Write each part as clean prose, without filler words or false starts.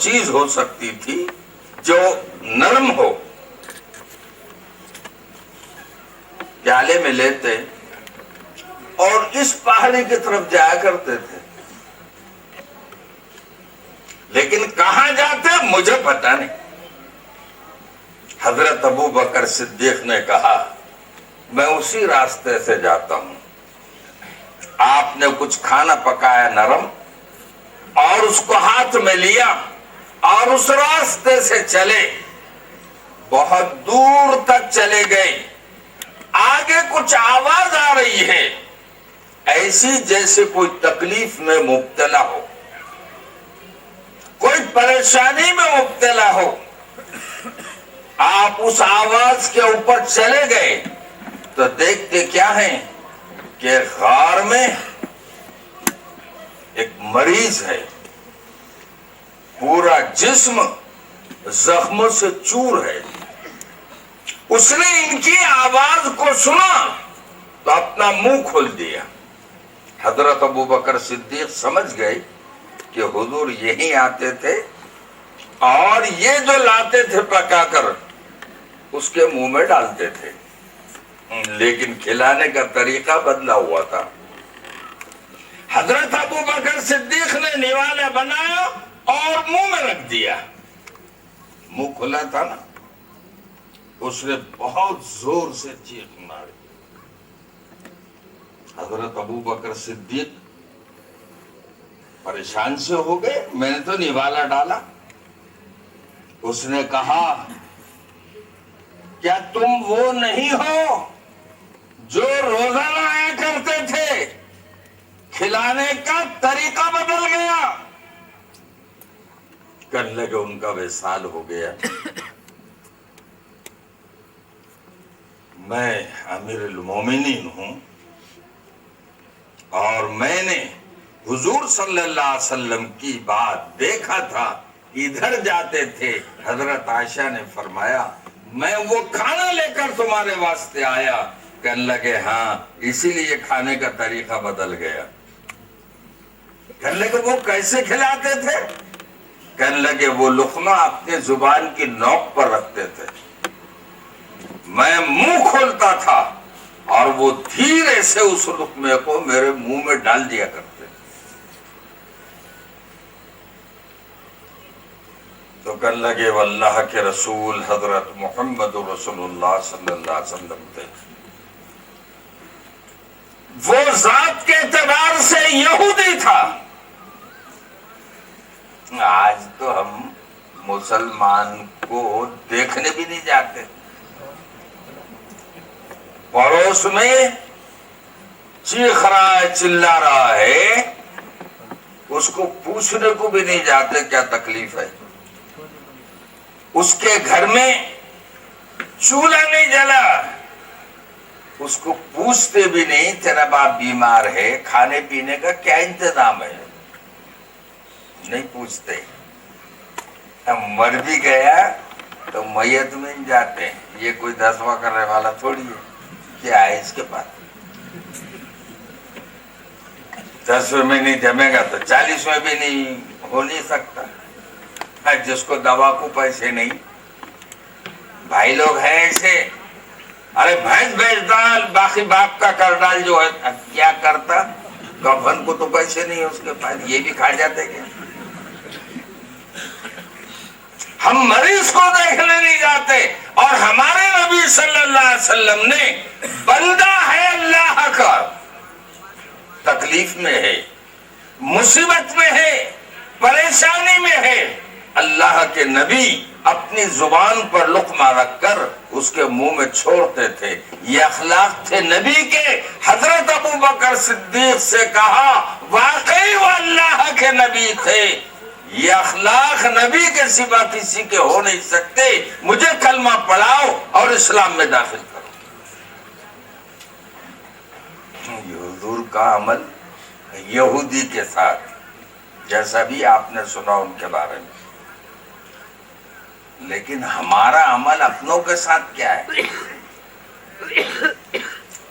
چیز ہو سکتی تھی جو نرم ہو، پیالے میں لیتے اور اس پہاڑی کی طرف جایا کرتے تھے، لیکن کہاں جاتے مجھے پتا نہیں۔ حضرت ابو بکر صدیق نے کہا میں اسی راستے سے جاتا ہوں۔ آپ نے کچھ کھانا پکایا نرم اور اس کو ہاتھ میں لیا اور اس راستے سے چلے، بہت دور تک چلے گئے۔ آگے کچھ آواز آ رہی ہے ایسی جیسے کوئی تکلیف میں مبتلا ہو، کوئی پریشانی میں مبتلا ہو۔ آپ اس آواز کے اوپر چلے گئے تو دیکھتے کیا ہیں کہ غار میں ایک مریض ہے، پورا جسم زخموں سے چور ہے۔ اس نے ان کی آواز کو سنا تو اپنا منہ کھول دیا۔ حضرت ابو بکر صدیق سمجھ گئے کہ حضور یہیں آتے تھے اور یہ جو لاتے تھے پکا کر اس کے منہ میں ڈالتے تھے، لیکن کھلانے کا طریقہ بدلا ہوا تھا۔ حضرت ابو بکر صدیق نے نوالا بنایا اور منہ میں رکھ دیا۔ منہ کھلا تھا نا، اس نے بہت زور سے چیخ ماری۔ حضرت ابو بکر صدیق پریشان سے ہو گئے، میں نے تو نوالا ڈالا۔ اس نے کہا کیا تم وہ نہیں ہو جو روزانہ آیا کرتے تھے؟ کھلانے کا طریقہ بدل گیا۔ کہنے لگے ان کا وصال ہو گیا۔ میں امیر المومنین ہوں اور میں نے حضور صلی اللہ علیہ وسلم کی بات دیکھا تھا، ادھر جاتے تھے۔ حضرت عائشہ نے فرمایا میں وہ کھانا لے کر تمہارے واسطے آیا۔ کہنے لگے ہاں اسی لیے کھانے کا طریقہ بدل گیا۔ کہنے لگے وہ کیسے کھلاتے تھے؟ کہنے لگے وہ لقمہ اپنے زبان کی نوک پر رکھتے تھے، میں منہ کھولتا تھا اور وہ دھیرے سے اس لقمے کو میرے منہ میں ڈال دیا کرتے۔ تو کہنے لگے واللہ کے رسول حضرت محمد رسول اللہ صلی اللہ علیہ وسلم تھے، وہ ذات کے اعتبار سے یہودی تھا۔ آج تو ہم مسلمان کو دیکھنے بھی نہیں جاتے، پڑوس میں چیخ رہا ہے چلا رہا ہے، اس کو پوچھنے کو بھی نہیں جاتے کیا تکلیف ہے۔ اس کے گھر میں چولہا نہیں جلا، اس کو پوچھتے بھی نہیں تیرا باپ بیمار ہے، کھانے پینے کا کیا انتظام ہے، نہیں پوچھتے۔ مر بھی گیا تو میت میں جاتے ہیں، یہ کوئی دسواں کرنے والا تھوڑی ہے، کیا ہے اس کے پاس؟ 10ویں میں نہیں جمے گا تو 40ویں بھی نہیں ہو نہیں سکتا۔ جس کو دوا کو پیسے نہیں، بھائی لوگ ہیں ایسے، ارے بھینس بیچ ڈال باقی باپ کا کر ڈال، جو ہے کیا کرتا؟ کفن کو تو پیسے نہیں اس کے پاس، یہ بھی کھا جاتے کیا؟ ہم مریض کو دیکھنے نہیں جاتے، اور ہمارے نبی صلی اللہ علیہ وسلم نے بندہ ہے اللہ کا، تکلیف میں ہے، مصیبت میں ہے، پریشانی میں ہے، اللہ کے نبی اپنی زبان پر لقمہ رکھ کر اس کے منہ میں چھوڑتے تھے۔ یہ اخلاق تھے نبی کے۔ حضرت ابو بکر صدیق سے کہا واقعی وہ اللہ کے نبی تھے، یہ اخلاق نبی کے سوا کسی کے ہو نہیں سکتے، مجھے کلمہ پڑھاؤ اور اسلام میں داخل کرو۔ یہ حضور کا عمل یہودی کے ساتھ، جیسا بھی آپ نے سنا ان کے بارے میں، لیکن ہمارا عمل اپنوں کے ساتھ کیا ہے؟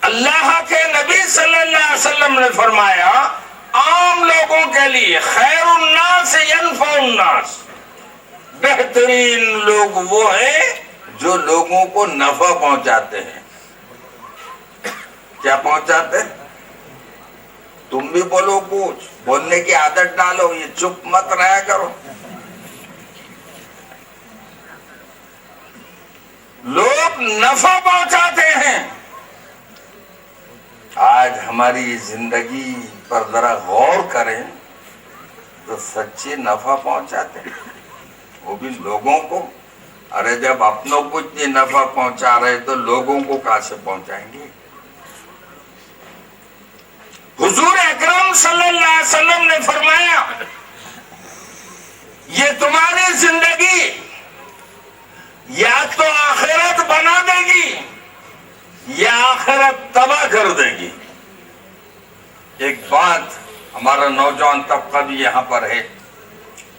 اللہ کے نبی صلی اللہ علیہ وسلم نے فرمایا عام لوگوں کے لیے خیر الناس ینفع الناس، بہترین لوگ وہ ہیں جو لوگوں کو نفع پہنچاتے ہیں. کیا پہنچاتے ہیں؟ تم بھی بولو، کچھ بولنے کی عادت ڈالو، یہ چپ مت رہا کرو. لوگ نفع پہنچاتے ہیں. آج ہماری زندگی پر ذرا غور کریں تو سچے نفع پہنچاتے ہیں، وہ بھی لوگوں کو. ارے جب اپنوں کو اتنی نفع پہنچا رہے تو لوگوں کو کہاں سے پہنچائیں گے؟ حضور اکرم صلی اللہ علیہ وسلم نے فرمایا یہ تمہاری زندگی یا تو آخرت بنا دے گی یا آخرت تباہ کر دے گی. ایک بات ہمارا نوجوان طبقہ بھی یہاں پر ہے.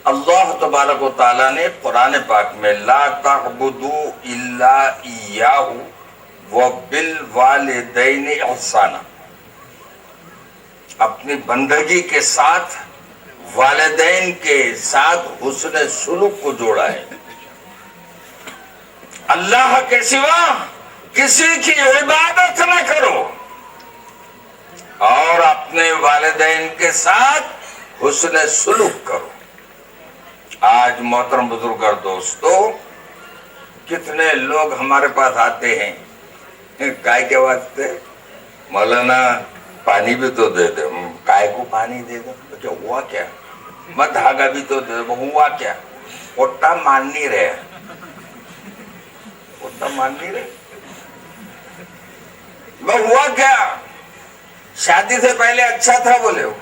اللہ تبارک و تعالیٰ نے قرآن پاک میں لا تعبدوا الا ایاہ وبالوالدین احسانا، اپنی بندگی کے ساتھ والدین کے ساتھ حسن سلوک کو جوڑا ہے. اللہ کے سوا کسی کی عبادت نہ کرو اور اپنے والدین کے ساتھ حسن سلوک کرو. آج محترم بزرگ اور دوستو، کتنے لوگ ہمارے پاس آتے ہیں کائے کے واسطے، مولانا پانی بھی تو دے دے. کائے کو پانی دے دو، کیا ہوا کیا؟ مت دھاگا بھی تو دے دو، ہوا کیا؟ اوٹا مان نہیں رہے، اوٹا مان نہیں رہے. وہ ہوا کیا؟ شادی سے پہلے اچھا تھا بولے ہو،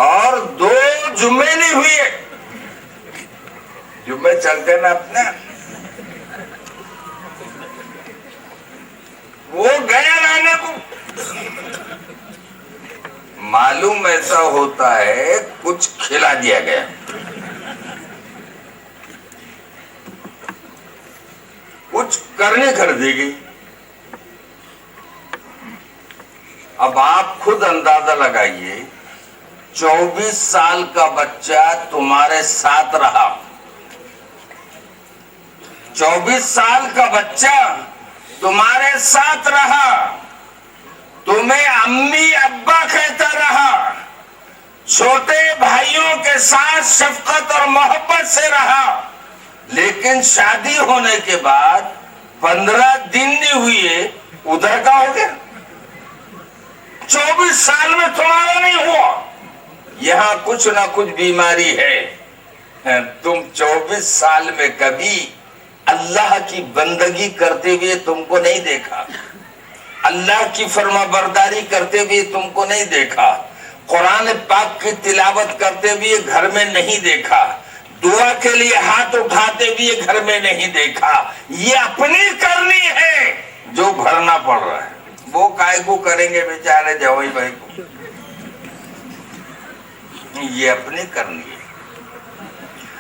اور 2 جمعے نہیں ہوئے، جمعے چلتے نا اپنے، وہ گیا رہنے کو. معلوم ایسا ہوتا ہے کچھ کھلا دیا گیا. کچھ کرنے کر دی گئی. اب آپ خود اندازہ لگائیے، 24 سال کا بچہ تمہارے ساتھ رہا، 24 سال کا بچہ تمہارے ساتھ رہا، تمہیں امی ابا کہتا رہا، چھوٹے بھائیوں کے ساتھ شفقت اور محبت سے رہا، لیکن شادی ہونے کے بعد 15 دن نہیں ہوئے ادھر کا ہو گیا. 24 سال میں تمہارا نہیں ہوا. یہاں کچھ نہ کچھ بیماری ہے. تم 24 سال میں کبھی اللہ کی بندگی کرتے ہوئے تم کو نہیں دیکھا، اللہ کی فرما برداری کرتے ہوئے تم کو نہیں دیکھا، قرآن پاک کی تلاوت کرتے ہوئے گھر میں نہیں دیکھا، دعا کے لیے ہاتھ اٹھاتے ہوئے گھر میں نہیں دیکھا. یہ اپنی کرنی ہے جو بھرنا پڑ رہا ہے. وہ کائے کو کریں گے بیچارے جوائی بھائی کو، یہ اپنی کرنی ہے.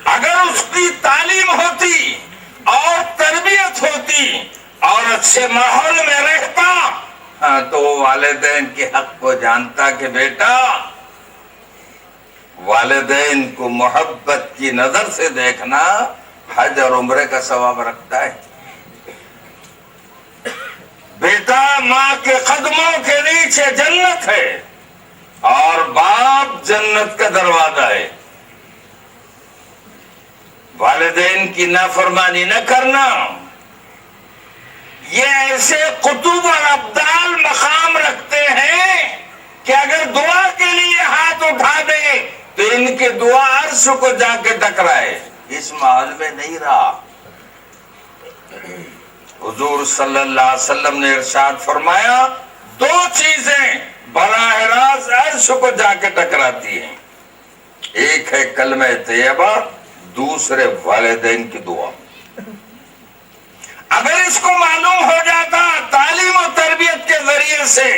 اگر اس کی تعلیم ہوتی اور تربیت ہوتی اور اچھے ماحول میں رہتا تو والدین کے حق کو جانتا کہ بیٹا والدین کو محبت کی نظر سے دیکھنا حج اور عمرے کا ثواب رکھتا ہے. بیٹا ماں کے قدموں کے نیچے جنت ہے اور باپ جنت کا دروازہ ہے. والدین کی نافرمانی نہ کرنا، یہ ایسے قطب اور ابدال مقام رکھتے ہیں کہ اگر دعا کے لیے ہاتھ اٹھا دے تو ان کی دعا عرش کو جا کے ٹکرائے. اس ماحول میں نہیں رہا. حضور صلی اللہ علیہ وسلم نے ارشاد فرمایا 2 چیزیں براہ راست عرش کو جا کے ٹکراتی ہیں، ایک ہے کلمہ طیبہ، دوسرے والدین کی دعا. اگر اس کو معلوم ہو جاتا تعلیم و تربیت کے ذریعے سے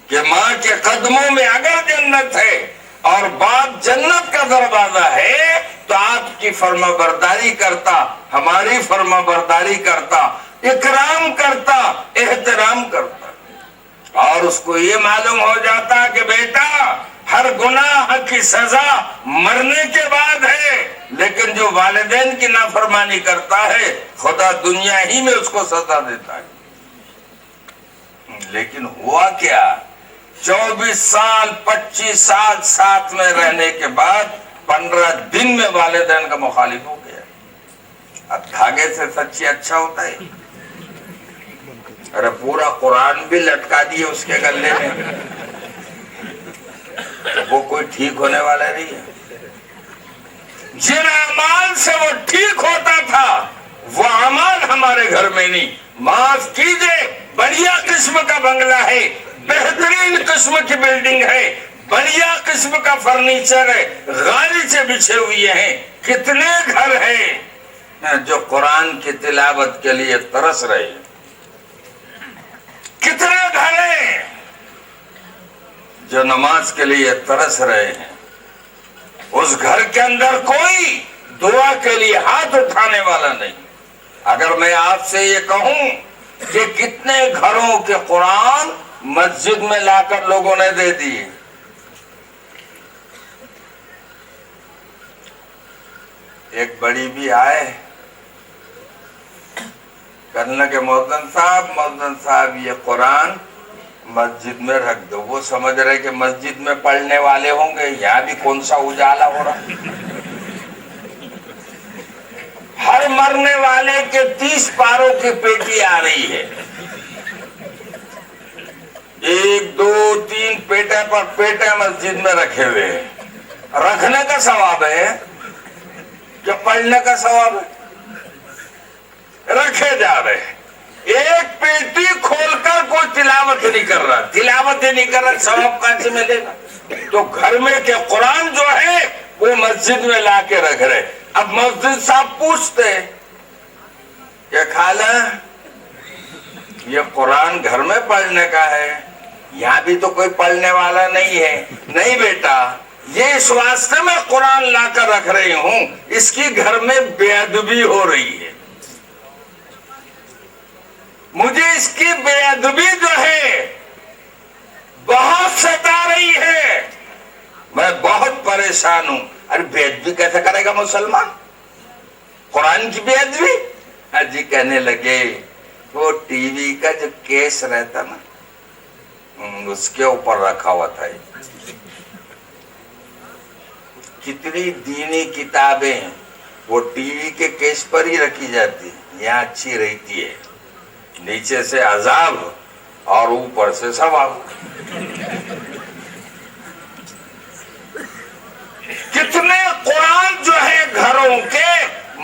کہ ماں کے قدموں میں اگر جنت ہے اور باپ جنت کا دروازہ ہے تو آپ کی فرما برداری کرتا، ہماری فرما برداری کرتا، اکرام کرتا، احترام کرتا. اور اس کو یہ معلوم ہو جاتا کہ بیٹا ہر گناہ وہاں کی سزا مرنے کے بعد ہے، لیکن جو والدین کی نافرمانی کرتا ہے خدا دنیا ہی میں اس کو سزا دیتا ہے۔ لیکن ہوا کیا، 24 سال 25 سال ساتھ میں رہنے کے بعد 15 دن میں والدین کا مخالف ہو گیا۔ اب دھاگے سے سچی اچھا ہوتا ہے؟ ارے پورا قرآن بھی لٹکا دیے اس کے گلے میں، وہ کوئی ٹھیک ہونے والا نہیں ہے۔ جن اعمال سے وہ ٹھیک ہوتا تھا وہ اعمال ہمارے گھر میں نہیں۔ معاف کیجئے، بڑھیا قسم کا بنگلہ ہے، بہترین قسم کی بلڈنگ ہے، بڑھیا قسم کا فرنیچر ہے، غالیچے بچھے ہوئے ہیں، کتنے گھر ہیں جو قرآن کی تلاوت کے لیے ترس رہے ہیں، کتنے گھر ہیں جو نماز کے لیے ترس رہے ہیں۔ اس گھر کے اندر کوئی دعا کے لیے ہاتھ اٹھانے والا نہیں۔ اگر میں آپ سے یہ کہوں کہ کتنے گھروں کے قرآن مسجد میں لا کر لوگوں نے دے دیے، ایک بڑی بھی آئے کرنے کے مؤذن صاحب یہ قرآن مسجد میں رکھ دو۔ وہ سمجھ رہے کہ مسجد میں پڑھنے والے ہوں گے، یہاں بھی کون سا اجالا ہو رہا، ہر مرنے والے کے 30 پاروں کی پیٹی آ رہی ہے، 1 2 3 پیٹے پر پیٹے مسجد میں رکھے ہوئے ہیں۔ رکھنے کا ثواب ہے کہ پڑھنے کا ثواب ہے؟ رکھے جا رہے ہیں۔ ایک پیٹی کھول کر کوئی تلاوت نہیں کر رہا، تلاوت نہیں کر رہا، ثواب کہاں سے ملے گا؟ تو گھر میں کے قرآن جو ہے وہ مسجد میں لا کے رکھ رہے۔ اب مسجد صاحب پوچھتے کہ خالہ یہ قرآن گھر میں پڑھنے کا ہے، یہاں بھی تو کوئی پڑھنے والا نہیں ہے۔ نہیں بیٹا، یہ اس واسطے میں قرآن لا کر رکھ رہی ہوں، اس کی گھر میں بے ادبی ہو رہی ہے، مجھے اس کی بے ادبی جو ہے بہت ستا رہی ہے، میں بہت پریشان ہوں۔ ارے بے ادبی کیسے کرے گا مسلمان؟ قرآن کی بے ادبی؟ جی کہنے لگے وہ ٹی وی کا جو کیس رہتا نا اس کے اوپر رکھا ہوا تھا۔ کتنی دینی کتابیں وہ ٹی وی کے کیس پر ہی رکھی جاتی، یہاں اچھی رہتی ہے، نیچے سے عذاب اور اوپر سے ثواب۔ کتنے قرآن جو ہے گھروں کے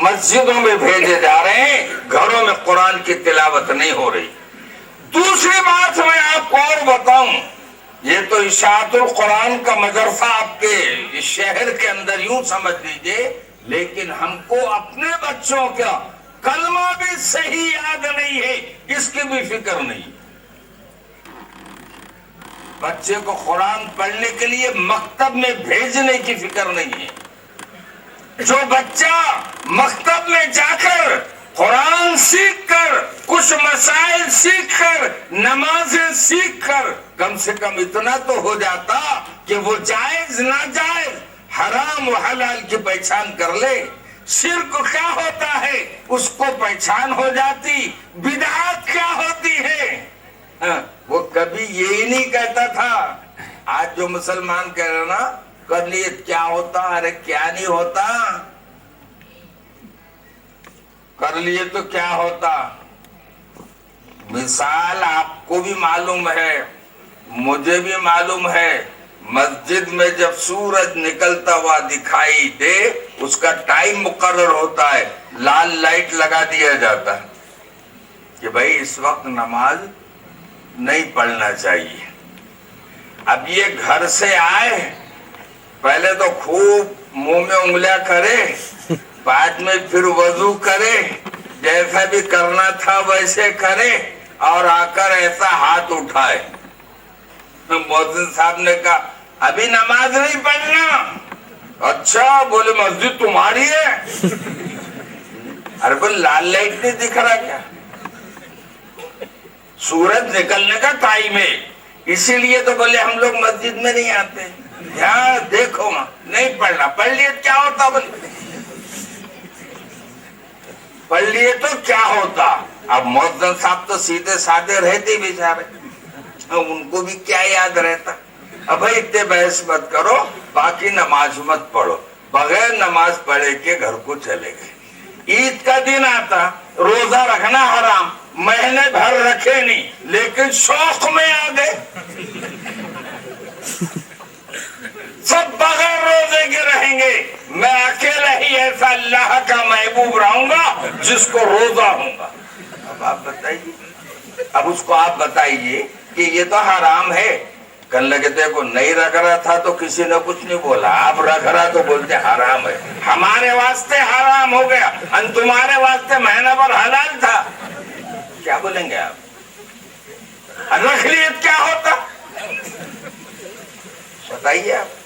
مسجدوں میں بھیجے جا رہے ہیں، گھروں میں قرآن کی تلاوت نہیں ہو رہی۔ دوسری بات میں آپ کو اور بتاؤں، یہ تو اشاعت القرآن کا مدرسہ آپ کے اس شہر کے اندر یوں سمجھ لیجئے، لیکن ہم کو اپنے بچوں کا کلمہ بھی صحیح یاد نہیں ہے، اس کی بھی فکر نہیں۔ بچے کو قرآن پڑھنے کے لیے مکتب میں بھیجنے کی فکر نہیں ہے۔ جو بچہ مکتب میں جا کر قرآن سیکھ کر، کچھ مسائل سیکھ کر، نمازیں سیکھ کر، کم سے کم اتنا تو ہو جاتا کہ وہ جائز ناجائز، حرام و حلال کی پہچان کر لے۔ شرک کیا ہوتا ہے اس کو پہچان ہو جاتی، بدعات کیا ہوتی ہے وہ کبھی یہی نہیں کہتا تھا۔ آج جو مسلمان کہہ رہے نا کر لیے کیا ہوتا، ارے کیا نہیں ہوتا، کر لیے تو کیا ہوتا۔ مثال آپ کو بھی معلوم ہے، مجھے بھی معلوم ہے، مسجد میں جب سورج نکلتا ہوا دکھائی دے اس کا ٹائم مقرر ہوتا ہے، لال لائٹ لگا دیا جاتا ہے کہ بھائی اس وقت نماز نہیں پڑھنا چاہیے۔ اب یہ گھر سے آئے، پہلے تو خوب منہ میں انگلیاں کرے، بعد میں پھر وضو کرے، جیسا بھی کرنا تھا ویسے کرے، اور آ کر ایسا ہاتھ اٹھائے۔ مؤذن صاحب نے کہا ابھی نماز نہیں پڑھنا۔ اچھا، بولے مسجد تمہاری ہے؟ ارے بول لال لائٹ نہیں دکھ رہا کیا؟ سورج نکلنے کا ٹائم ہے، اسی لیے تو بولے ہم لوگ مسجد میں نہیں آتے۔ یہاں دیکھو پڑھو ماں، نہیں پڑھنا، پڑھ لیے کیا ہوتا بولے، پڑھ لیے تو کیا ہوتا؟ اب مؤذن صاحب تو سیدھے سادے رہتے بیچارے، ان کو بھی کیا یاد رہتا؟ اب بھائی اتنے بحث مت کرو، باقی نماز مت پڑھو، بغیر نماز پڑھے کے گھر کو چلے گئے۔ عید کا دن آتا، روزہ رکھنا حرام، مہینے بھر رکھے نہیں لیکن شوق میں آ گئے، سب بغیر روزے کے رہیں گے، میں اکیلا ہی ایسا اللہ کا محبوب رہوں گا جس کو روزہ ہوں گا۔ اب آپ بتائیے، اب اس کو آپ بتائیے کہ یہ تو حرام ہے، کل لگے دیکھو نہیں رکھ رہا تھا تو کسی نے کچھ نہیں بولا، آپ رکھ رہا تو بولتے حرام ہے، ہمارے واسطے حرام ہو گیا، تمہارے واسطے مہینہ بھر حلال تھا، کیا بولیں گے آپ؟ رکھ لیے کیا ہوتا؟ بتائیے آپ۔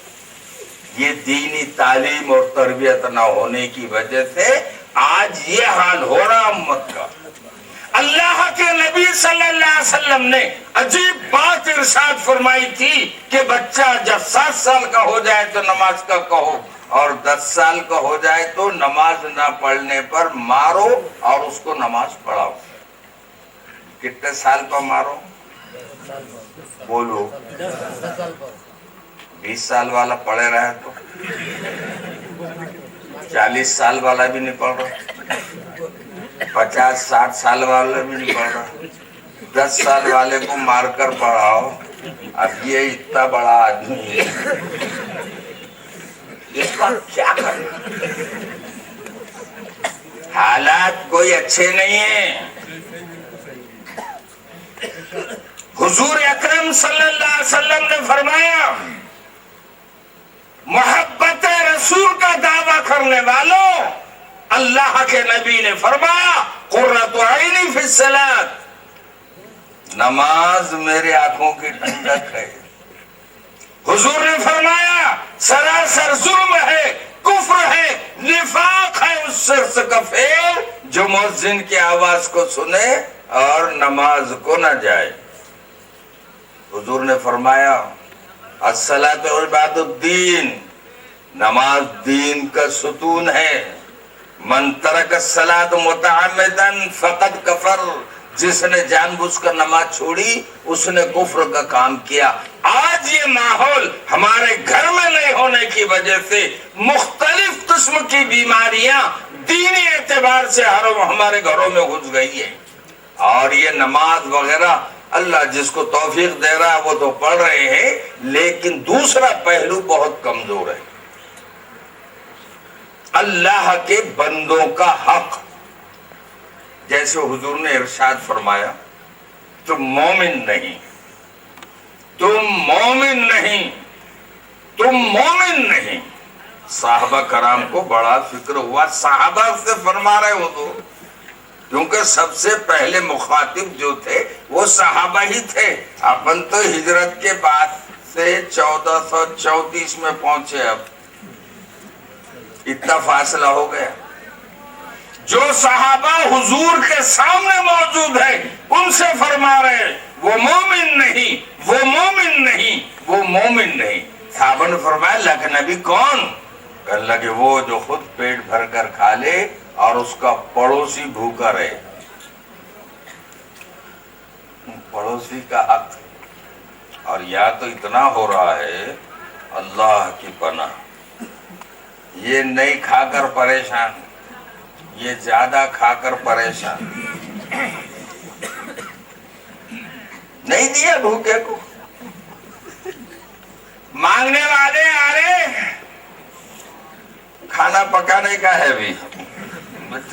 یہ دینی تعلیم اور تربیت نہ ہونے کی وجہ سے آج یہ حال ہو رہا امت کا۔ اللہ کے نبی صلی اللہ علیہ وسلم نے عجیب بات ارشاد فرمائی تھی کہ بچہ جب 7 سال کا ہو جائے تو نماز کا کہو، اور 10 سال کا ہو جائے تو نماز نہ پڑھنے پر مارو اور اس کو نماز پڑھاؤ۔ کتنے سال پر مارو؟ بولو۔ 20 سال والا پڑھے رہے تو 40 سال والا بھی نہیں پڑھ رہا، 50-60 سال والا بھی نہیں پڑھ رہا، 10 سال والے کو مار کر پڑھاؤ، اب یہ اتنا بڑا آدمی ہے، اس کا کیا کرنا؟ حالات کوئی اچھے نہیں ہیں۔ حضور اکرم صلی اللہ علیہ وسلم نے فرمایا، محبت رسول کا دعویٰ کرنے والوں، اللہ کے نبی نے فرمایا قرۃ عینی فی الصلاۃ، نماز میرے آنکھوں کی ٹھنڈک ہے۔ حضور نے فرمایا سراسر ظلم ہے، کفر ہے، نفاق ہے اس شخص کا فعل جو مؤذن کی آواز کو سنے اور نماز کو نہ جائے۔ حضور نے فرمایا الصلاۃ عماد الدین، نماز دین کا ستون ہے، من ترک الصلاۃ متعمدا فقد کفر، جس نے جان بوجھ کر نماز چھوڑی اس نے کفر کا کام کیا۔ آج یہ ماحول ہمارے گھر میں نہیں ہونے کی وجہ سے مختلف قسم کی بیماریاں دینی اعتبار سے ہمارے گھروں میں گھس گئی ہیں، اور یہ نماز وغیرہ اللہ جس کو توفیق دے رہا ہے وہ تو پڑھ رہے ہیں، لیکن دوسرا پہلو بہت کمزور ہے، اللہ کے بندوں کا حق۔ جیسے حضور نے ارشاد فرمایا تم مومن نہیں، تم مومن نہیں، تم مومن نہیں۔ صحابہ کرام کو بڑا فکر ہوا، صحابہ سے فرما رہے ہو تو، کیونکہ سب سے پہلے مخاطب جو تھے وہ صحابہ ہی تھے۔ اپن تو ہجرت کے بعد سے 1434 میں پہنچے، اب اتنا فاصلہ ہو گیا۔ جو صحابہ حضور کے سامنے موجود ہیں ان سے فرما رہے وہ مومن نہیں، وہ مومن نہیں، وہ مومن نہیں۔ صحابہ نے فرمایا اللہ کے نبی کون؟ کہنے لگے وہ جو خود پیٹ بھر کر کھا لے اور اس کا پڑوسی بھوکا رہے۔ پڑوسی کا حق، اور یا تو اتنا ہو رہا ہے اللہ کی پناہ، یہ نہیں کھا کر پریشان، یہ زیادہ کھا کر پریشان، نہیں دیا بھوکے کو، مانگنے والے آ رہے، کھانا پکانے کا ہے بھی،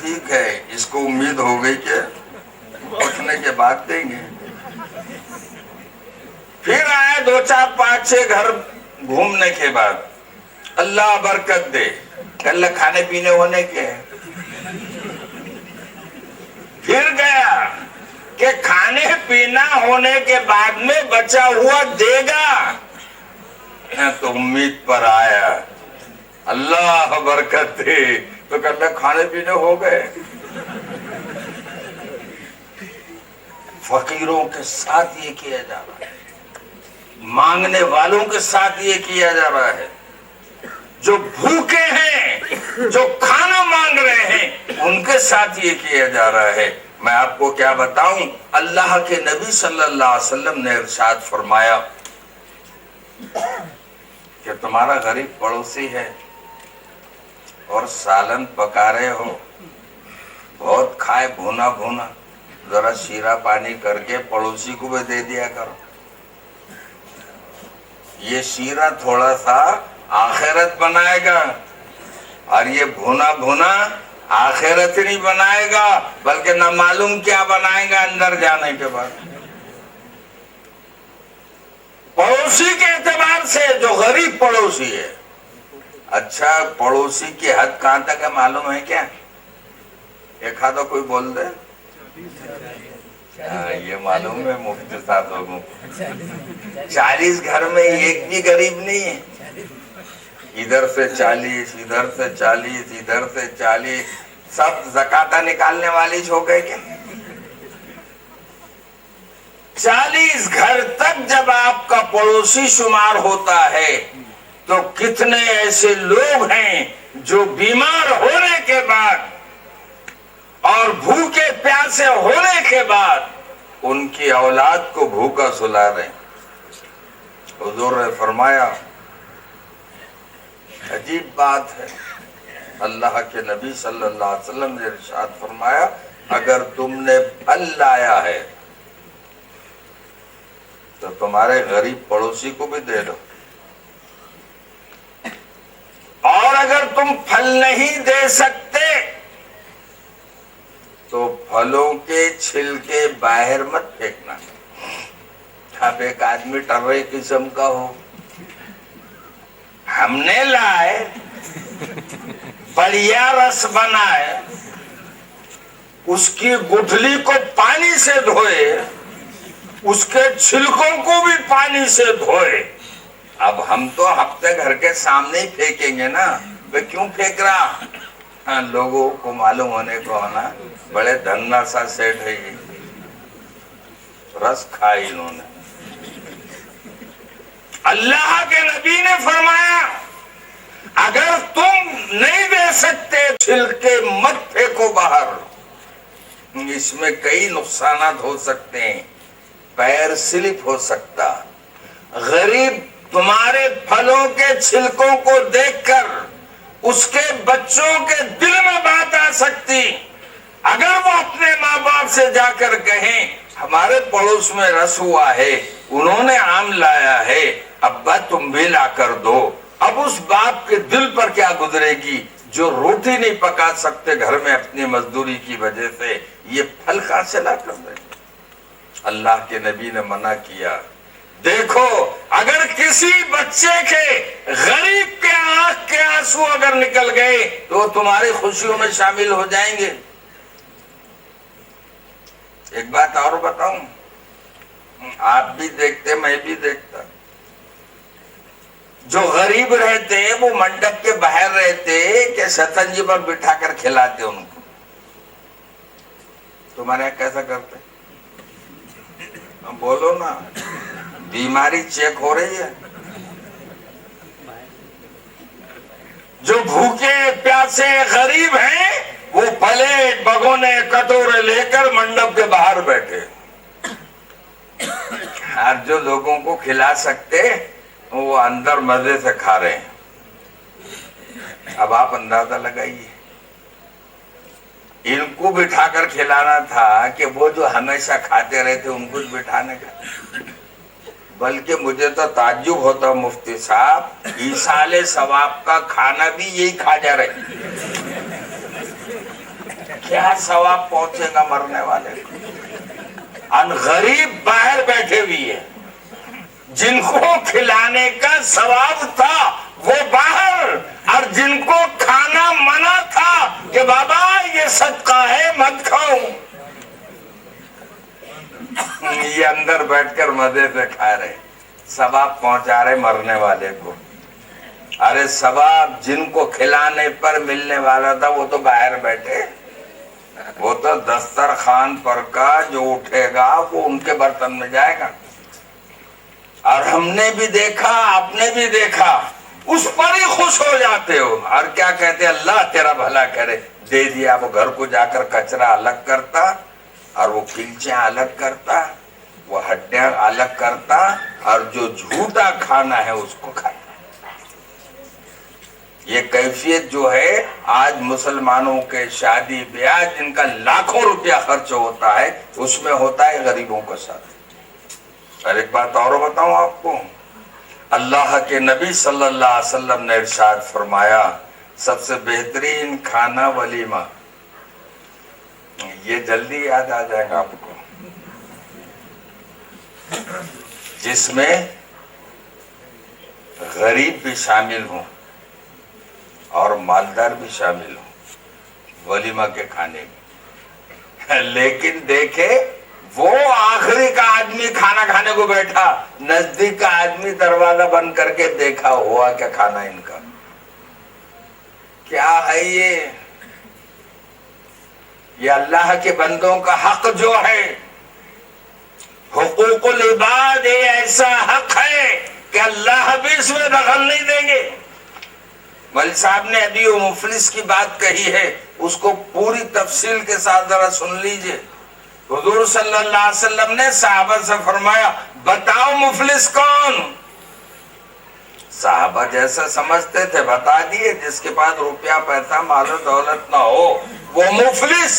ٹھیک ہے اس کو امید ہو گئی کہ پکنے کے بعد دیں گے۔ پھر آئے 2 4 5 6 گھر گھومنے کے بعد، اللہ برکت دے، اللہ کھانے پینے ہونے کے ہیں۔ پھر گیا کہ کھانے پینا ہونے کے بعد میں بچا ہوا دے گا، تو امید پر آیا اللہ برکت دے، تو کہنا کھانے پینے ہو گئے۔ فقیروں کے ساتھ یہ کیا جا رہا ہے، مانگنے والوں کے ساتھ یہ کیا جا رہا ہے۔ جو بھوکے ہیں, جو کھانا مانگ رہے ہیں, ان کے ساتھ یہ کیا جا رہا ہے. میں آپ کو کیا بتاؤں, اللہ کے نبی صلی اللہ علیہ وسلم نے ارشاد فرمایا کہ تمہارا غریب پڑوسی ہے اور سالن پکا رہے ہو, بہت کھائے بھونا بھونا, ذرا شیرہ پانی کر کے پڑوسی کو بھی دے دیا کرو. یہ شیرہ تھوڑا سا آخرت بنائے گا, اور یہ بھونا بھونا آخرت نہیں بنائے گا, بلکہ نہ معلوم کیا بنائے گا اندر جانے کے بعد. پڑوسی کے اعتبار سے جو غریب پڑوسی ہے, اچھا پڑوسی کی حد کہاں تک ہے معلوم ہے کیا؟ ایک آدھا کوئی بول دے, یہ معلوم ہے مفتی صاحب لوگوں کو, 40 گھر میں ایک بھی غریب نہیں ہے. ادھر سے 40, ادھر سے 40, ادھر سے 40, سب زکاتہ نکالنے والی ہو گئے کیا؟ 40 گھر تک جب آپ کا پڑوسی شمار ہوتا ہے تو کتنے ایسے لوگ ہیں جو بیمار ہونے کے بعد اور بھوکے پیاسے ہونے کے بعد ان کی اولاد کو بھوکا سلا رہے ہیں. حضور نے فرمایا, عجیب بات ہے, اللہ کے نبی صلی اللہ علیہ وسلم نے ارشاد فرمایا, اگر تم نے پھل لایا ہے تو تمہارے غریب پڑوسی کو بھی دے دو, اور اگر تم پھل نہیں دے سکتے تو پھلوں کے چھلکے باہر مت پھینکنا. اب ایک آدمی ٹرے قسم کا ہو, ہم نے لائے بڑھیا رس بنائے, اس کی گٹھلی کو پانی سے دھوئے, اس کے چھلکوں کو بھی پانی سے دھوئے. اب ہم تو ہفتے گھر کے سامنے ہی پھینکیں گے نا, وہ کیوں پھینک رہا؟ ہاں, لوگوں کو معلوم ہونے کو ہونا بڑے دھنا سا سیٹ ہے, یہ رس کھائی انہوں نے. اللہ کے نبی نے فرمایا, اگر تم نہیں دے سکتے چھلکے مت پھینکو باہر, اس میں کئی نقصانات ہو سکتے ہیں, پیر سلپ ہو سکتا. غریب تمہارے پھلوں کے چھلکوں کو دیکھ کر اس کے بچوں کے دل میں بات آ سکتی. اگر وہ اپنے ماں باپ سے جا کر کہیں ہمارے پڑوس میں رس ہوا ہے, انہوں نے آم لایا ہے, ابا تم بھی لا کر دو. اب اس باپ کے دل پر کیا گزرے گی جو روٹی نہیں پکا سکتے گھر میں اپنی مزدوری کی وجہ سے, یہ پھل کہاں سے لا کر دیں؟ اللہ کے نبی نے منع کیا. دیکھو, اگر کسی بچے کے غریب کے آنکھ کے آنسو اگر نکل گئے تو وہ تمہاری خوشیوں میں شامل ہو جائیں گے. ایک بات اور بتاؤں, آپ بھی دیکھتے میں بھی دیکھتا, جو غریب رہتے وہ منڈپ کے باہر رہتے کہ شطرنج پر بٹھا کر کھلاتے ان کو. تمہارے یہاں کیسا کرتے؟ بولو نا, بیماری چیک ہو رہی ہے. جو بھوکے پیاسے غریب ہیں وہ پلیٹ بگونے کٹورے لے کر منڈپ کے باہر بیٹھے, اور جو لوگوں کو کھلا سکتے وہ اندر مزے سے کھا رہے ہیں. اب آپ اندازہ لگائیے, ان کو بٹھا کر کھلانا تھا کہ وہ جو ہمیشہ کھاتے رہتے ان کو بٹھانے کا. بلکہ مجھے تو تعجب ہوتا مفتی صاحب, ایصال ثواب کا کھانا بھی یہی کھا جا رہے, کیا ثواب پہنچے گا مرنے والے کو؟ ان غریب باہر بیٹھے ہوئے ہیں, جن کو کھلانے کا ثواب تھا وہ باہر, اور جن کو کھانا منع تھا کہ بابا یہ صدقہ ہے مت کھاؤ, یہ اندر بیٹھ کر مزے سے کھا رہے, ثواب پہنچا رہے مرنے والے کو. ارے ثواب جن کو کھلانے پر ملنے والا تھا وہ تو باہر بیٹھے, وہ تو دسترخوان پر کا جو اٹھے گا وہ ان کے برتن میں جائے گا. اور ہم نے بھی دیکھا, آپ نے بھی دیکھا, اس پر ہی خوش ہو جاتے ہو. اور کیا کہتے اللہ تیرا بھلا کرے, دے دیا. وہ گھر کو جا کر کچرا الگ کرتا اور وہ کلچیاں الگ کرتا, وہ ہڈیاں الگ کرتا, اور جو جھوٹا کھانا ہے اس کو کھاتا. یہ کیفیت جو ہے آج مسلمانوں کے شادی بیاہ جن کا لاکھوں روپیہ خرچ ہوتا ہے, اس میں ہوتا ہے غریبوں کا ساتھ. اور ایک بات اور بتاؤں آپ کو, اللہ کے نبی صلی اللہ علیہ وسلم نے ارشاد فرمایا سب سے بہترین کھانا ولیمہ. یہ جلدی یاد آ جائے گا آپ کو, جس میں غریب بھی شامل ہوں اور مالدار بھی شامل ہوں ولیمہ کے کھانے میں. لیکن دیکھے وہ آخری کا آدمی کھانا کھانے کو بیٹھا, نزدیک کا آدمی دروازہ بند کر کے دیکھا ہوا کیا کھانا ان کا کیا ہے. یہ اللہ کے بندوں کا حق جو ہے, حقوق العباد, یہ ایسا حق ہے کہ اللہ بھی اس میں دخل نہیں دیں گے. مول صاحب نے ابھی وہ مفلس کی بات کہی ہے, اس کو پوری تفصیل کے ساتھ ذرا سن لیجئے. حضور صلی اللہ علیہ وسلم نے صحابہ سے فرمایا بتاؤ مفلس کون؟ صحابہ جیسا سمجھتے تھے بتا دیے, جس کے پاس روپیہ پیسہ مال و دولت نہ ہو وہ مفلس.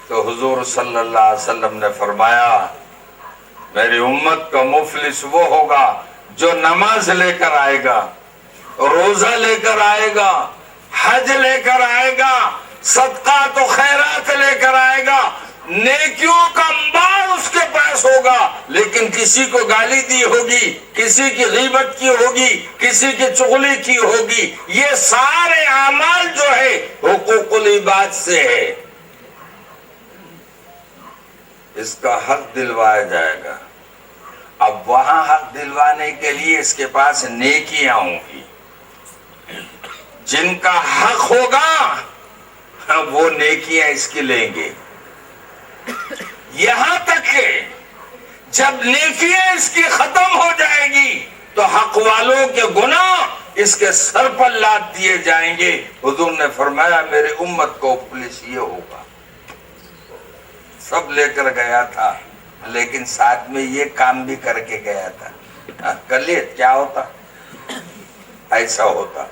تو حضور صلی اللہ علیہ وسلم نے فرمایا میری امت کا مفلس وہ ہوگا جو نماز لے کر آئے گا, روزہ لے کر آئے گا, حج لے کر آئے گا, صدقات و خیرات لے کر آئے گا, نیکیوں کا انبار اس کے پاس ہوگا, لیکن کسی کو گالی دی ہوگی, کسی کی غیبت کی ہوگی, کسی کی چغلی کی ہوگی. یہ سارے اعمال جو ہے حقوق العباد سے ہے, اس کا حق دلوایا جائے گا. اب وہاں حق دلوانے کے لیے اس کے پاس نیکیاں ہوں گی, جن کا حق ہوگا وہ نیکیاں اس کی لیں گے. یہاں تک کہ جب نیکیاں اس کی ختم ہو جائے گی تو حق والوں کے گناہ اس کے سر پر لاد دیے جائیں گے. حضور نے فرمایا میرے امت کو پولیس یہ ہوگا. سب لے کر گیا تھا لیکن ساتھ میں یہ کام بھی کر کے گیا تھا. کر لیے کیا ہوتا, ایسا ہوتا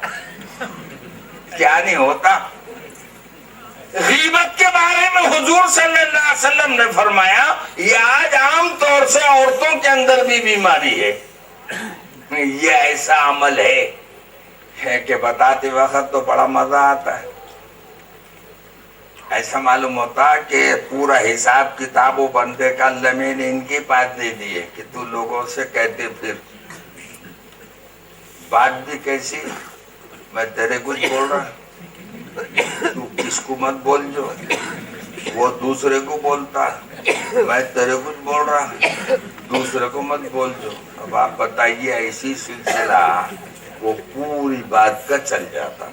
کیا نہیں ہوتا. غیبت کے بارے میں حضور صلی اللہ علیہ وسلم نے فرمایا یہ آج عام طور سے عورتوں کے اندر بھی بیماری ہے. یہ ایسا عمل ہے کہ بتاتے وقت تو بڑا مزہ آتا ہے, ایسا معلوم ہوتا کہ پورا حساب کتاب و بندے کا اللہ نے ان کے پاس دے دیے کہ تو لوگوں سے کہتے پھر بات بھی کیسی, میں تیرے کچھ بول رہا تو کس کو مت بول, جو وہ دوسرے کو بولتا, میں تیرے کچھ بول رہا دوسرے کو مت بول جو. اب آپ بتائیے ایسی سلسلہ وہ پوری بات کا چل جاتا.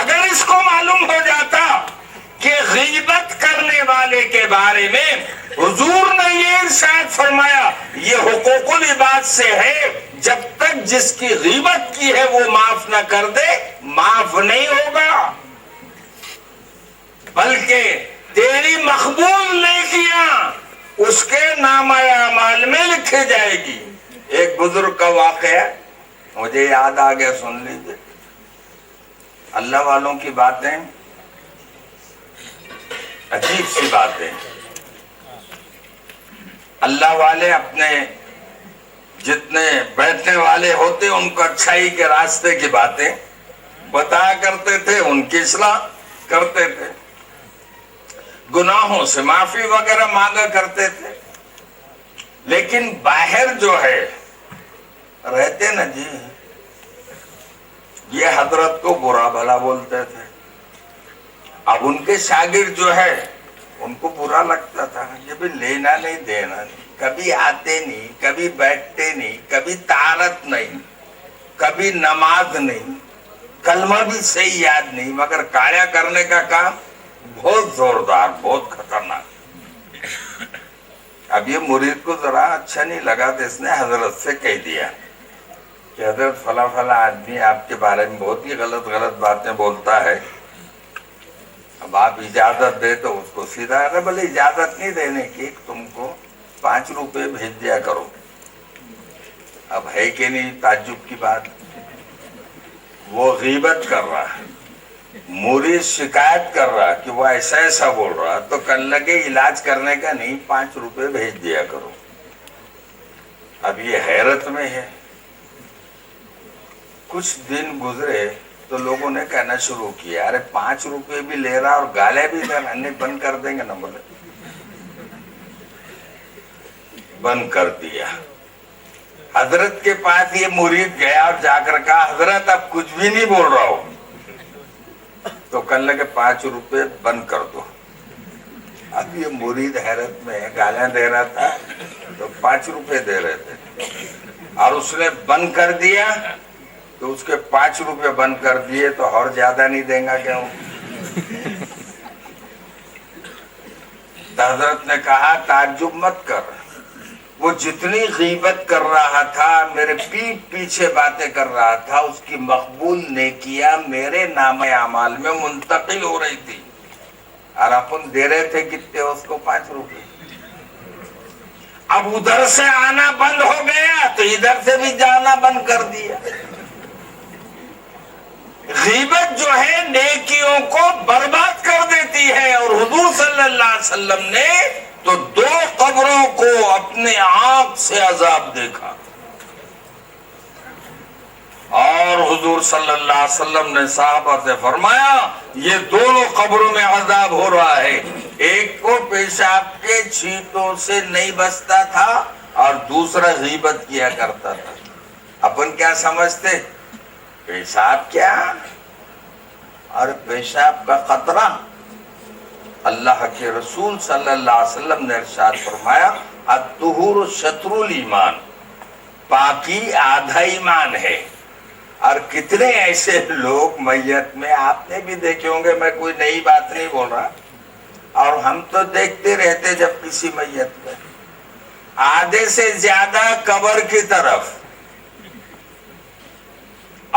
اگر اس کو معلوم ہو جاتا کہ غیبت کرنے والے کے بارے میں حضور نے یہ ارشاد فرمایا یہ حقوق العباد سے ہے, جب تک جس کی غیبت کی ہے وہ معاف نہ کر دے معاف نہیں ہوگا, بلکہ تیری مقبول نیکیاں اس کے نامہ اعمال میں لکھی جائے گی. ایک بزرگ کا واقعہ مجھے یاد آ گیا, سن لیجیے. اللہ والوں کی باتیں عجیب سی باتیں. اللہ والے اپنے جتنے بیٹھنے والے ہوتے ان کو اچھائی کے راستے کی باتیں بتایا کرتے تھے, ان کی اصلاح کرتے تھے, گناہوں سے معافی وغیرہ مانگا کرتے تھے. لیکن باہر جو ہے رہتے نا جی, یہ حضرت کو برا بھلا بولتے تھے. اب ان کے شاگرد جو ہے ان کو برا لگتا تھا کہ بھی لینا نہیں دینا نہیں, کبھی آتے نہیں, کبھی بیٹھتے نہیں, کبھی طہارت نہیں, کبھی نماز نہیں, کلمہ بھی صحیح یاد نہیں, مگر کایا کرنے کا کام بہت زوردار, بہت خطرناک. اب یہ مرید کو ذرا اچھا نہیں لگا تو اس نے حضرت سے کہہ دیا کہ کہ حضرت فلاں فلاں آدمی آپ کے بارے میں بہت ہی غلط غلط باتیں بولتا ہے، اب آپ اجازت دے تو اس کو سیدھا ہے، بھلے اجازت نہیں دینے کی، تم کو 5 روپے بھیج دیا کرو. اب ہے کہ نہیں تعجب کی بات. وہ غیبت کر رہا ہے، مرید شکایت کر رہا کہ وہ ایسا ایسا بول رہا، تو کل لگے علاج کرنے کا نہیں 5 روپے بھیج دیا کرو. اب یہ حیرت میں ہے. کچھ دن گزرے تو لوگوں نے کہنا شروع کیا، ارے 5 روپے بھی لے رہا اور گالے بھی دے رہا، نہیں بند کر دیں گے نا. بولے بند کر دیا. حضرت کے پاس یہ مرید گیا اور جا کر کہا حضرت اب کچھ بھی نہیں بول رہا ہو. تو کہنے لگے 5 روپے بند کر دو. اب یہ مرید حیرت میں گالیاں دے رہا تھا تو 5 روپے دے رہے تھے، اور اس نے بند کر دیا تو اس کے 5 روپے بند کر دیے تو اور زیادہ نہیں دیں گا کیوں. تو حضرت نے کہا تعجب مت کر، وہ جتنی غیبت کر رہا تھا، میرے پیٹ پیچھے باتیں کر رہا تھا، اس کی مقبول نیکیاں میرے نام اعمال میں منتقل ہو رہی تھی، اور اپن دے رہے تھے کتنے اس کو 5 روپے. اب ادھر سے آنا بند ہو گیا تو ادھر سے بھی جانا بند کر دیا. غیبت جو ہے نیکیوں کو برباد کر دیتی ہے، اور حضور صلی اللہ علیہ وسلم نے تو 2 قبروں کو اپنے آنکھ سے عذاب دیکھا. اور حضور صلی اللہ علیہ وسلم نے صحابہ سے فرمایا یہ دونوں قبروں میں عذاب ہو رہا ہے، ایک کو پیشاب کے چھینٹوں سے نہیں بچتا تھا اور دوسرا غیبت کیا کرتا تھا. اپن کیا سمجھتے، پیشاب کیا اور پیشاب کا قطرہ. اللہ کے رسول صلی اللہ علیہ وسلم نے ارشاد فرمایا الطہور شطر الایمان، پاکی آدھا ایمان ہے. اور کتنے ایسے لوگ میت میں آپ نے بھی دیکھے ہوں گے، میں کوئی نئی بات نہیں بول رہا، اور ہم تو دیکھتے رہتے جب کسی میت میں آدھے سے زیادہ قبر کی طرف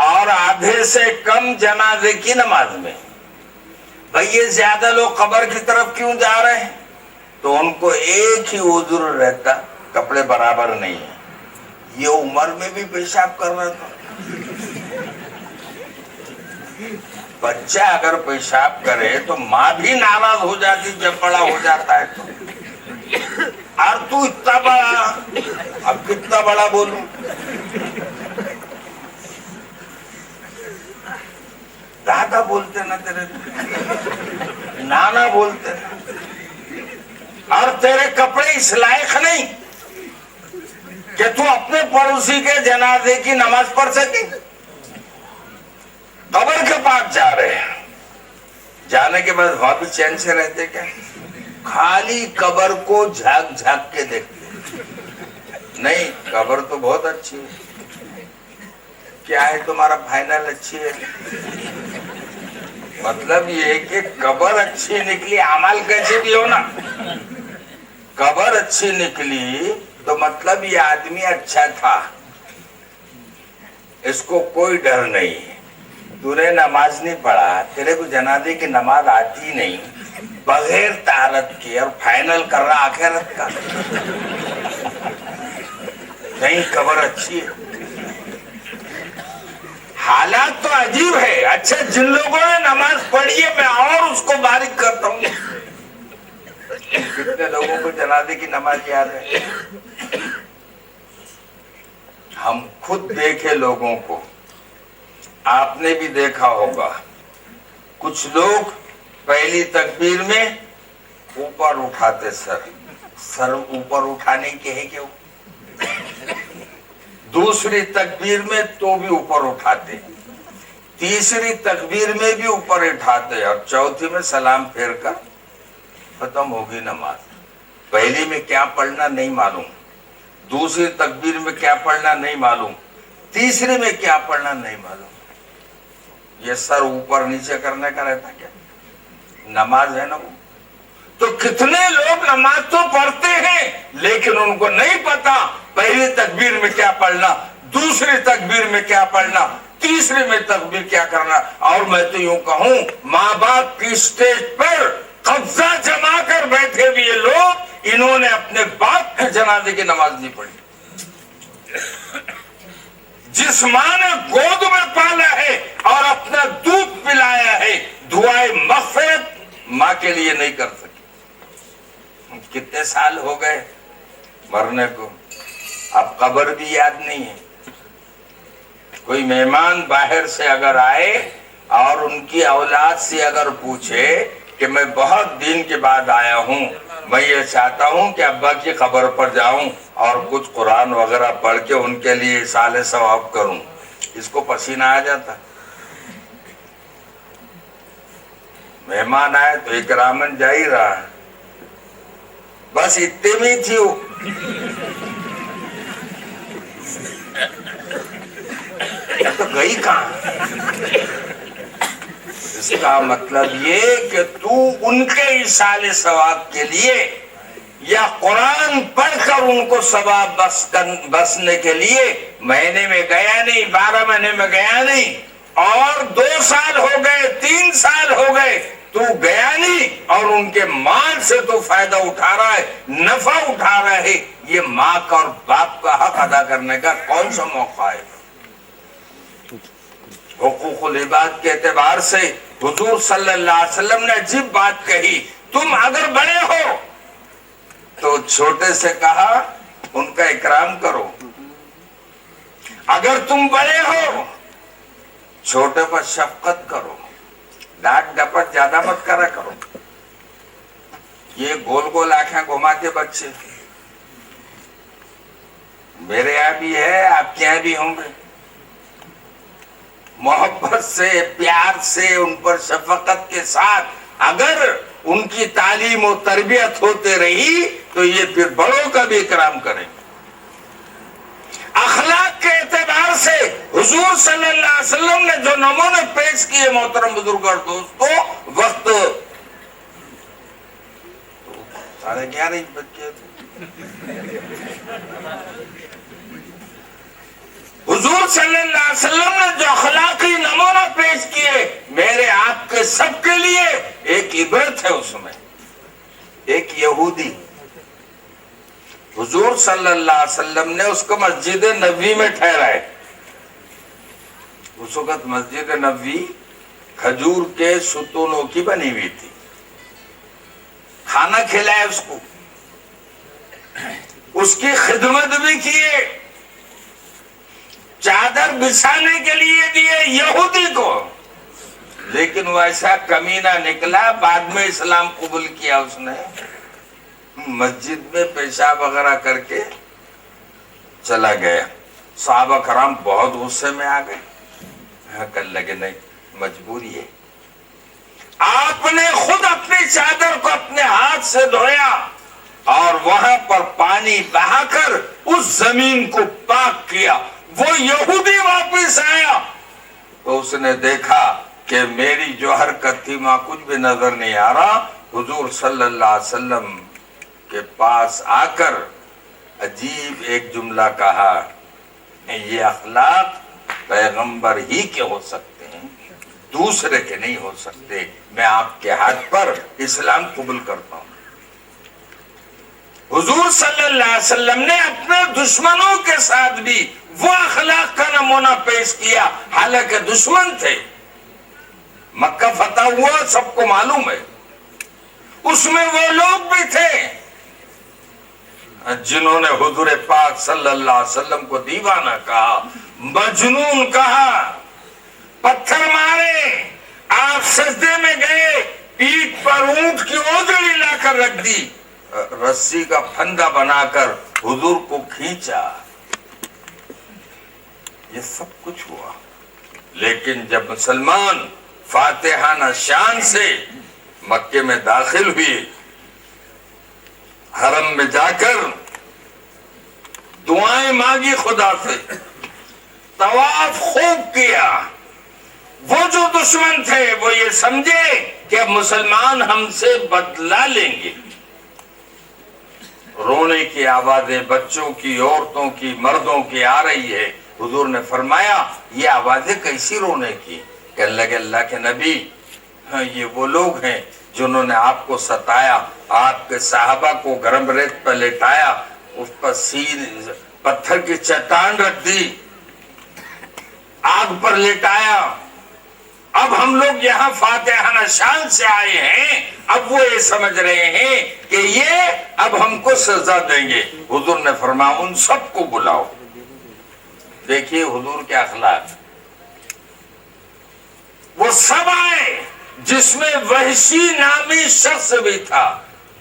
اور آدھے سے کم جنازے کی نماز میں. بھئی یہ زیادہ لوگ قبر کی طرف کیوں جا رہے ہیں؟ تو ان کو ایک ہی عذر رہتا، کپڑے برابر نہیں ہیں. یہ عمر میں بھی پیشاب کر رہا تھا. بچہ اگر پیشاب کرے تو ماں بھی ناراض ہو جاتی جب بڑا ہو جاتا ہے تو. اور تو اتنا بڑا، اب کتنا بڑا بولوں. دادا بولتے نا تیرے، نانا بولتے، اور تیرے کپڑے اس لائق نہیں کہ تو اپنے پڑوسی کے جنازے کی نماز پڑھ سکے. قبر کے پاس جا رہے ہیں، جانے کے بعد وہاں بھی چین سے رہتے کیا؟ خالی قبر کو جھاک جھاک کے دیکھتے. نہیں، قبر تو بہت اچھی ہے. کیا ہے تمہارا فائنل اچھی ہے؟ مطلب یہ ہے کہ قبر اچھی نکلی، اعمال کیسے بھی ہو نا. قبر اچھی نکلی تو مطلب یہ آدمی اچھا تھا، اس کو کوئی ڈر نہیں. تو نے نماز نہیں پڑھا، تیرے کو جنازے کی نماز آتی نہیں، بغیر طہارت کے، اور فائنل کر رہا آخرت کا. نہیں، قبر اچھی ہے. حالات تو عجیب ہے. اچھا جن لوگوں نے نماز پڑھی ہے میں اور اس کو باریک کرتا ہوں، کتنے لوگوں کو جنازے کی نماز یاد ہے؟ ہم خود دیکھے لوگوں کو، آپ نے بھی دیکھا ہوگا، کچھ لوگ پہلی تکبیر میں اوپر اٹھاتے سر اوپر اٹھانے کے ہے کیوں؟ دوسری تکبیر میں تو بھی اوپر اٹھاتے، تیسری تکبیر میں بھی اوپر اٹھاتے، اور چوتھی میں سلام پھیر کر ختم ہوگی نماز. پہلی میں کیا پڑھنا نہیں معلوم، دوسری تکبیر میں کیا پڑھنا نہیں معلوم، تیسری میں کیا پڑھنا نہیں معلوم. یہ سر اوپر نیچے کرنے کا رہتا کیا؟ نماز ہے نا وہ. تو کتنے لوگ نماز تو پڑھتے ہیں لیکن ان کو نہیں پتا پہلی تکبیر میں کیا پڑھنا، دوسری تکبیر میں کیا پڑھنا، تیسری میں تکبیر کیا کرنا. اور میں تو یوں کہوں ماں باپ کی اسٹیج پر قبضہ جما کر بیٹھے ہوئے لوگ، انہوں نے اپنے باپ کے جنازے کی نماز نہیں پڑھی. جس ماں نے گود میں پالا ہے اور اپنا دودھ پلایا ہے، دعائے مغفرت ماں کے لیے نہیں کر سکی. کتنے سال ہو گئے مرنے کو، اب قبر بھی یاد نہیں ہے. کوئی مہمان باہر سے اگر آئے اور ان کی اولاد سے اگر پوچھے کہ میں بہت دن کے بعد آیا ہوں، میں یہ چاہتا ہوں کہ ابا کی قبر پر جاؤں اور کچھ قرآن وغیرہ پڑھ کے ان کے لیے اصالہ ثواب کروں، اس کو پسینہ آ جاتا. مہمان آئے تو اکرامن جا ہی رہا، بس اتنے میں تھی وہ. تو گئی کہاں؟ اس کا مطلب یہ کہ تو ان کے اصالہ ثواب کے لیے یا قرآن پڑھ کر ان کو ثواب بسنے کے لیے مہینے میں گیا نہیں، 12 مہینے میں گیا نہیں، اور 2 سال ہو گئے، 3 سال ہو گئے تو گیا نہیں، اور ان کے مال سے تو فائدہ اٹھا رہا ہے، نفع اٹھا رہا ہے. یہ ماں کا اور باپ کا حق ادا کرنے کا کون سا موقع ہے؟ حقوق العباد کے اعتبار سے حضور صلی اللہ علیہ وسلم نے عجیب بات کہی. تم اگر بڑے ہو تو چھوٹے سے کہا ان کا اکرام کرو، اگر تم بڑے ہو چھوٹے پر شفقت کرو، ڈانٹ ڈپٹ زیادہ مت کرا کرو. یہ گول گول آنکھیں گھماتے بچے میرے یہاں بھی ہے، آپ کے یہاں بھی ہوں گے. محبت سے، پیار سے، ان پر شفقت کے ساتھ اگر ان کی تعلیم و تربیت ہوتے رہی تو یہ پھر بڑوں کا بھی اکرام کریں. اخلاق کے اعتبار سے حضور صلی اللہ علیہ وسلم نے جو نمونے پیش کیے محترم بزرگ اور دوستوں، وقت 11:30 بج گئے تھے. حضور صلی اللہ علیہ وسلم نے جو اخلاقی نمونہ پیش کیے میرے آپ کے سب کے لیے ایک عبرت ہے. اس میں ایک یہودی حضور صلی اللہ علیہ وسلم نے اس کو مسجد نبوی میں ٹھہرائے. اس وقت مسجد نبوی کھجور کے ستونوں کی بنی ہوئی تھی. کھانا کھلائے اس کو، اس کی خدمت بھی کیے، چادر بچھانے کے لیے دیے یہودی کو. لیکن وہ ایسا کمینہ نکلا، بعد میں اسلام قبول کیا. اس نے مسجد میں پیشاب وغیرہ کر کے چلا گیا. صحابہ کرام بہت غصے میں آ گئے، کر لگے نہیں مجبوری ہے. آپ نے خود اپنی چادر کو اپنے ہاتھ سے دھویا اور وہاں پر پانی بہا کر اس زمین کو پاک کیا. وہ یہودی واپس آیا تو اس نے دیکھا کہ میری جو حرکت تھی وہاں کچھ بھی نظر نہیں آ رہا. حضور صلی اللہ علیہ وسلم کے پاس آ کر عجیب ایک جملہ کہا، یہ اخلاق پیغمبر ہی کے ہو سکتے ہیں، دوسرے کے نہیں ہو سکتے. میں آپ کے ہاتھ پر اسلام قبول کرتا ہوں. حضور صلی اللہ علیہ وسلم نے اپنے دشمنوں کے ساتھ بھی وہ اخلاق کا نمونہ پیش کیا، حالانکہ دشمن تھے. مکہ فتح ہوا سب کو معلوم ہے، اس میں وہ لوگ بھی تھے جنہوں نے حضور پاک صلی اللہ علیہ وسلم کو دیوانہ کہا، مجنون کہا، پتھر مارے. آپ سجدے میں گئے، پیٹھ پر اونٹ کی اوجڑی لا کر رکھ دی، رسی کا پھندا بنا کر حضور کو کھینچا. یہ سب کچھ ہوا. لیکن جب مسلمان فاتحانہ شان سے مکے میں داخل ہوئے، حرم میں جا کر دعائیں مانگی خدا سے، طواف خوب کیا، وہ جو دشمن تھے وہ یہ سمجھے کہ اب مسلمان ہم سے بدلہ لیں گے. رونے کی آوازیں بچوں کی، عورتوں کی، مردوں کی آ رہی ہے. حضور نے فرمایا یہ آوازیں کیسی رونے کی؟ کہنے لگے اللہ کے نبی ہاں یہ وہ لوگ ہیں جنہوں نے آپ کو ستایا، آپ کے صحابہ کو گرم ریت پر لٹایا، اس پر پتھر کی چٹان رکھ دی، آگ پر لٹایا۔ اب ہم لوگ یہاں فاتحہ نشان سے آئے ہیں، اب وہ یہ سمجھ رہے ہیں کہ یہ اب ہم کو سزا دیں گے۔ حضور نے فرمایا ان سب کو بلاؤ۔ دیکھیے حضور کے اخلاق، وہ سب آئے جس میں وحشی نامی شخص بھی تھا،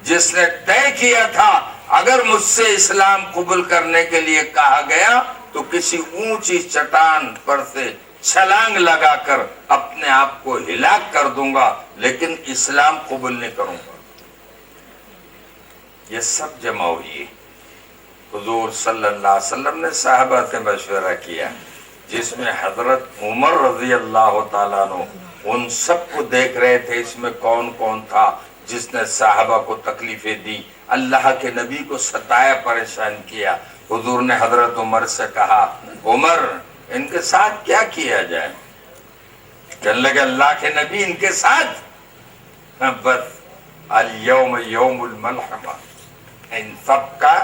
جس نے طے کیا تھا اگر مجھ سے اسلام قبول کرنے کے لیے کہا گیا تو کسی اونچی چٹان پر سے چھلانگ لگا کر اپنے آپ کو ہلاک کر دوں گا، لیکن اسلام قبول نہیں کروں گا۔ یہ سب جمع ہوئی۔ حضور صلی اللہ علیہ وسلم نے صحابہ سے مشورہ کیا، جس میں حضرت عمر رضی اللہ تعالیٰ عنہ ان سب کو دیکھ رہے تھے، اس میں کون کون تھا جس نے صحابہ کو تکلیفیں دی، اللہ کے نبی کو ستایا، پریشان کیا۔ حضور نے حضرت عمر سے کہا عمر ان کے ساتھ کیا کیا جائے؟ کہنے لگے اللہ کے نبی ان کے ساتھ بس الیوم یوم الملحمہ، ان سب کا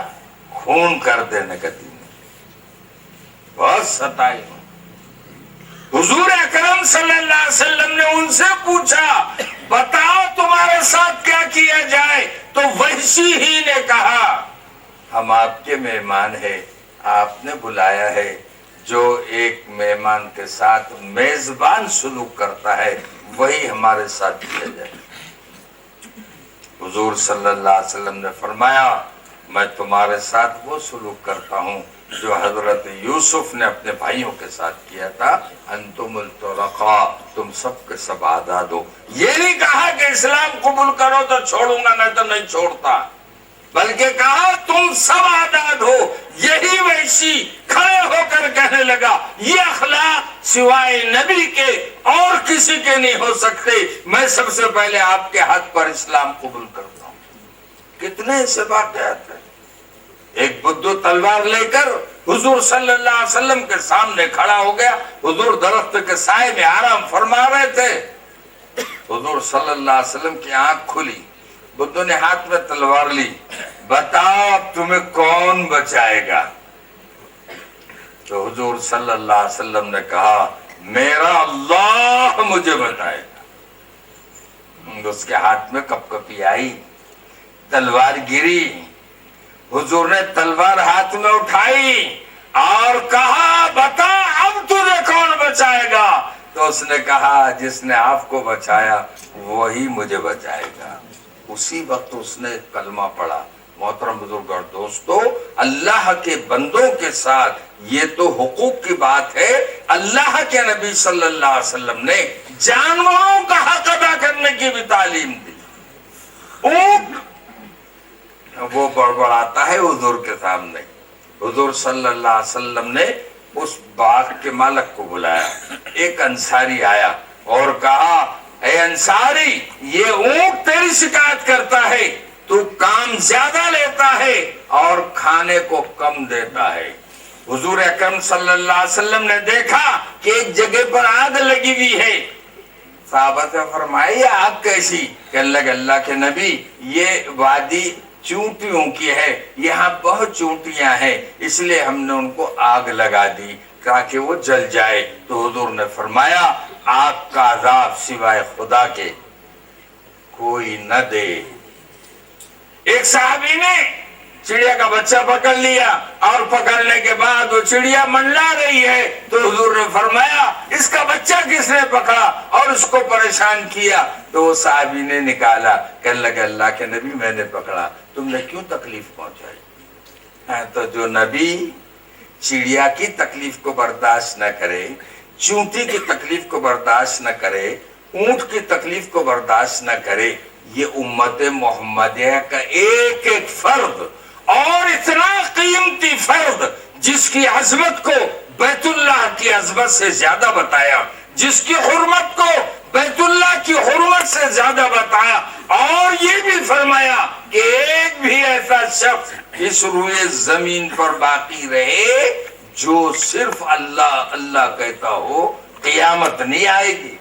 خون کر دینے کا دن، بہت ستائی۔ حضور اکرم صلی اللہ علیہ وسلم نے ان سے پوچھا بتاؤ تمہارے ساتھ کیا کیا جائے؟ تو وحشی ہی نے کہا ہم آپ کے مہمان ہیں، آپ نے بلایا ہے، جو ایک مہمان کے ساتھ میزبان سلوک کرتا ہے وہی ہمارے ساتھ کیا جائے۔ حضور صلی اللہ علیہ وسلم نے فرمایا میں تمہارے ساتھ وہ سلوک کرتا ہوں جو حضرت یوسف نے اپنے بھائیوں کے ساتھ کیا تھا، انتم الطلقاء، تم سب کے سب آزاد ہو۔ یہ نہیں کہا کہ اسلام قبول کرو تو چھوڑوں گا نہیں تو نہیں چھوڑتا، بلکہ کہا تم سب آزاد ہو۔ یہی وحشی کھڑے ہو کر کہنے لگا یہ اخلاق سوائے نبی کے اور کسی کے نہیں ہو سکتے، میں سب سے پہلے آپ کے ہاتھ پر اسلام قبول کرتا ہوں۔ کتنے ایسے واقعات ہیں۔ ایک بدو تلوار لے کر حضور صلی اللہ علیہ وسلم کے سامنے کھڑا ہو گیا، حضور درخت کے سائے میں آرام فرما رہے تھے، حضور صلی اللہ علیہ وسلم کی آنکھ کھلی، بدو نے ہاتھ میں تلوار لی، بتاؤ اب تمہیں کون بچائے گا؟ تو حضور صلی اللہ علیہ وسلم نے کہا میرا اللہ مجھے بتائے گا۔ اس کے ہاتھ میں کپ کپی آئی، تلوار گری، حضور نے تلوار ہاتھ میں اٹھائی اور کہا بتا اب تجھے کون بچائے گا؟ تو اس نے کہا جس نے آپ کو بچایا وہی مجھے بچائے گا۔ اسی وقت اس نے کلمہ پڑھا۔ محترم بزرگ اور دوستو، اللہ کے بندوں کے ساتھ یہ تو حقوق کی بات ہے، اللہ کے نبی صلی اللہ علیہ وسلم نے جانوروں کا حق ادا کرنے کی بھی تعلیم دی۔ اونٹ وہ بڑبڑاتا ہے حضور کے سامنے، حضور صلی اللہ علیہ وسلم نے اس باغ کے مالک کو بلایا، ایک انصاری آیا اور کہا اے انصاری یہ اونٹ تیری شکایت کرتا ہے، تو کام زیادہ لیتا ہے اور کھانے کو کم دیتا ہے۔ حضور اکرم صلی اللہ علیہ وسلم نے دیکھا کہ ایک جگہ پر آگ لگی ہوئی ہے، صحابہ سے فرمایا یہ آگ کیسی؟ کہ اللہ کے نبی یہ وادی چونٹیوں کی ہے، یہاں بہت چونٹیاں ہیں، اس لیے ہم نے ان کو آگ لگا دی تاکہ وہ جل جائے۔ تو حضور نے فرمایا آگ کا عذاب سوائے خدا کے کوئی نہ دے۔ ایک صحابی نے چڑیا کا بچہ پکڑ لیا اور پکڑنے کے بعد وہ چڑیا منڈلا رہی ہے، تو حضور نے فرمایا اس کا بچہ کس نے پکڑا اور اس کو پریشان کیا؟ تو وہ صحابی نے نکالا، کہنے لگا اللہ کے نبی میں نے پکڑا، تم نے کیوں تکلیف پہنچائی؟ تو جو نبی چڑیا کی تکلیف کو برداشت نہ کرے، چونٹی کی تکلیف کو برداشت نہ کرے، اونٹ کی تکلیف کو برداشت نہ کرے، یہ امت محمدیہ کا ایک ایک فرد اور اتنا قیمتی فرد جس کی عظمت کو بیت اللہ کی عظمت سے زیادہ بتایا، جس کی حرمت کو بیت اللہ کی حرمت سے زیادہ بتایا، اور یہ بھی فرمایا کہ ایک بھی ایسا شخص اس روئے زمین پر باقی رہے جو صرف اللہ اللہ کہتا ہو قیامت نہیں آئے گی.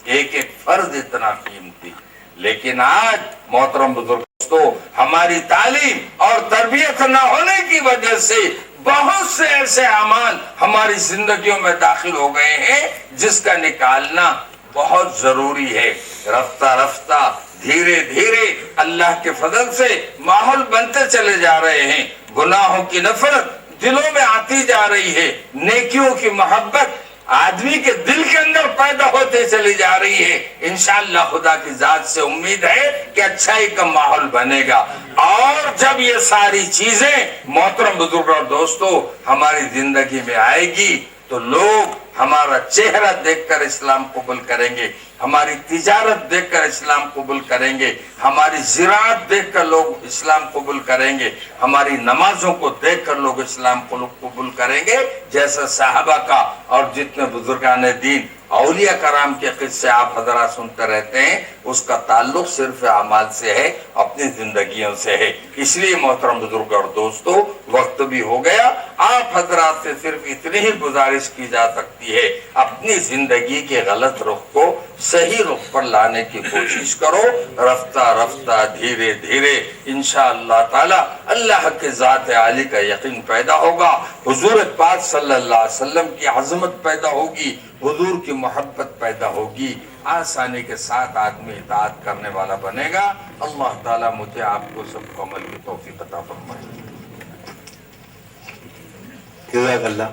ایک ایک فرض اتنا قیمتی. لیکن آج محترم بزرگوں ہماری تعلیم اور تربیت نہ ہونے کی وجہ سے بہت سے ایسے اعمال ہماری زندگیوں میں داخل ہو گئے ہیں جس کا نکالنا بہت ضروری ہے. رفتہ رفتہ دھیرے دھیرے اللہ کے فضل سے ماحول بنتے چلے جا رہے ہیں. گناہوں کی نفرت دلوں میں آتی جا رہی ہے. نیکیوں کی محبت آدمی کے دل کے اندر پیدا ہوتے چلی جا رہی ہے. انشاءاللہ خدا کی ذات سے امید ہے کہ اچھائی کا ماحول بنے گا. اور جب یہ ساری چیزیں محترم بزرگ اور دوستو ہماری زندگی میں آئے گی تو لوگ ہمارا چہرہ دیکھ کر اسلام قبول کریں گے, ہماری تجارت دیکھ کر اسلام قبول کریں گے, ہماری زراعت دیکھ کر لوگ اسلام قبول کریں گے, ہماری نمازوں کو دیکھ کر لوگ اسلام قبول کریں گے. جیسا صحابہ کا اور جتنے بزرگان دین اولیاء کرام کے قصے آپ حضرات سنتے رہتے ہیں, اس کا تعلق صرف اعمال سے ہے, اپنی زندگیوں سے ہے. اس لیے محترم بزرگ اور دوستو وقت بھی ہو گیا. آپ حضرات سے صرف اتنی ہی گزارش کی جا سکتی ہے, اپنی زندگی کے غلط رخ کو صحیح رخ پر لانے کی کوشش کرو. رفتہ رفتہ دھیرے دھیرے انشاءاللہ تعالی اللہ کے ذات عالی کا یقین پیدا ہوگا, حضور پاک صلی اللہ علیہ وسلم کی عظمت پیدا ہوگی, حضور کی محبت پیدا ہوگی. آسانی کے ساتھ آدمی اطاعت کرنے والا بنے گا. اللہ تعالیٰ مجھے آپ کو سب کو عمل کی توفیق عطا فرمائے. جزاک اللہ.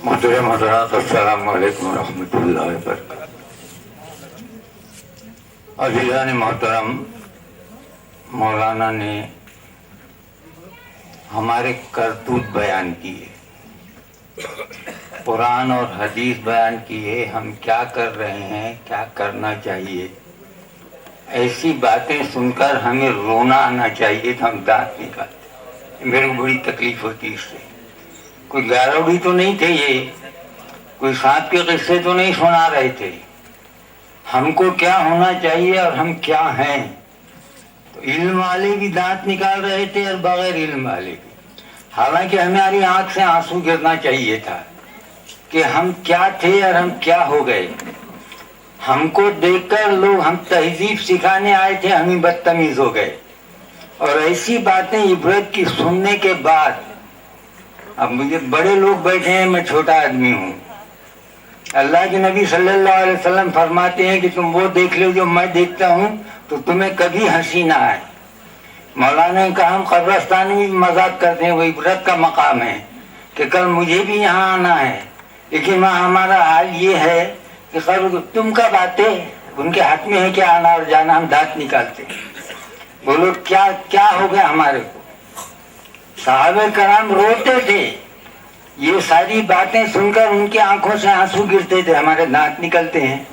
محترم حضرات السلام علیکم ورحمۃ اللہ وبرکاتہ. عزیزان محترم, مولانا نے ہمارے کرتوت بیان کیے, قرآن اور حدیث بیان کیے, ہم کیا کر رہے ہیں, کیا کرنا چاہیے. ایسی باتیں سن کر ہمیں رونا آنا چاہیے تو ہم دانت نکالتے. میرے کو بڑی تکلیف ہوتی اس سے. کوئی گاروڑی تو نہیں تھے, یہ کوئی سانپ کے قصے تو نہیں سنا رہے تھے. ہم کو کیا ہونا چاہیے اور ہم کیا ہیں. تو علم والے بھی دانت نکال رہے تھے اور بغیر علم والے بھی. حالانکہ ہماری آنکھ سے آنسو گرنا چاہیے تھا کہ ہم کیا تھے اور ہم کیا ہو گئے. ہم کو دیکھ کر لوگ ہم تہذیب سکھانے آئے تھے, ہم ہی بدتمیز ہو گئے. اور ایسی باتیں عبرت کی سننے کے بعد, اب مجھے بڑے لوگ بیٹھے ہیں, میں چھوٹا آدمی ہوں. اللہ کے نبی صلی اللہ علیہ وسلم فرماتے ہیں کہ تم وہ دیکھ لو جو میں دیکھتا ہوں تو تمہیں کبھی ہنسی نہ آئے. مولانا نے کہا ہم قبرستان میں بھی مذاق کرتے ہیں, وہ عبرت کا مقام ہے کہ کل مجھے بھی یہاں آنا ہے, لیکن وہاں ہمارا حال یہ ہے کہ تم کب آتے, ان کے حق میں ہے کہ آنا اور جانا. ہم دانت نکالتے. بولو کیا ہو گیا ہمارے کو. صحابہ کرام روتے تھے, یہ ساری باتیں سن کر ان کی آنکھوں سے آنسو گرتے تھے, ہمارے دانت نکلتے ہیں.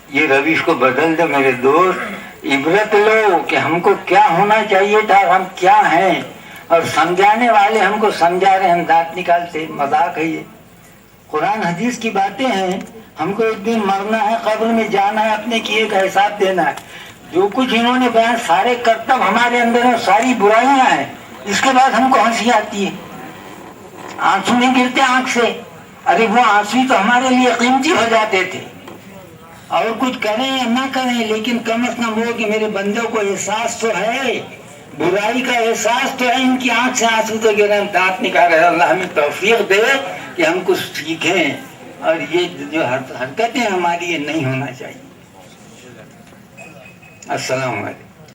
یہ روش کو بدل دو میرے دوست. عبرت لو کہ ہم کو کیا ہونا چاہیے تھا اور ہم کیا ہیں, اور سمجھانے والے ہم کو سمجھا رہے, ہم دانت نکالتے. مذاق ہے یہ. قرآن حدیث کی باتیں ہیں. ہم کو ایک دن مرنا ہے, قبر میں جانا ہے, اپنے کیے کا حساب دینا ہے. جو کچھ انہوں نے بیان, سارے کرتب ہمارے اندر ہیں, ساری برائیاں ہیں. اس کے بعد ہم کو ہنسی آتی ہے, آنسو نہیں گرتے آنکھ سے. ارے وہ آنسو تو ہمارے لیے قیمتی ہو جاتے تھے. اور کچھ کریں یا نہ کریں, لیکن کم از کم وہ کہ میرے بندوں کو احساس تو ہے, برائی کا احساس تو ہے. ان کی آنکھ سے آنسو تو گر رہے ہیں, دانت نکال رہے ہیں. اللہ ہمیں توفیق دے کہ ہم کچھ سیکھیں, اور یہ جو حرکتیں ہماری یہ نہیں ہونا چاہیے. السلام علیکم.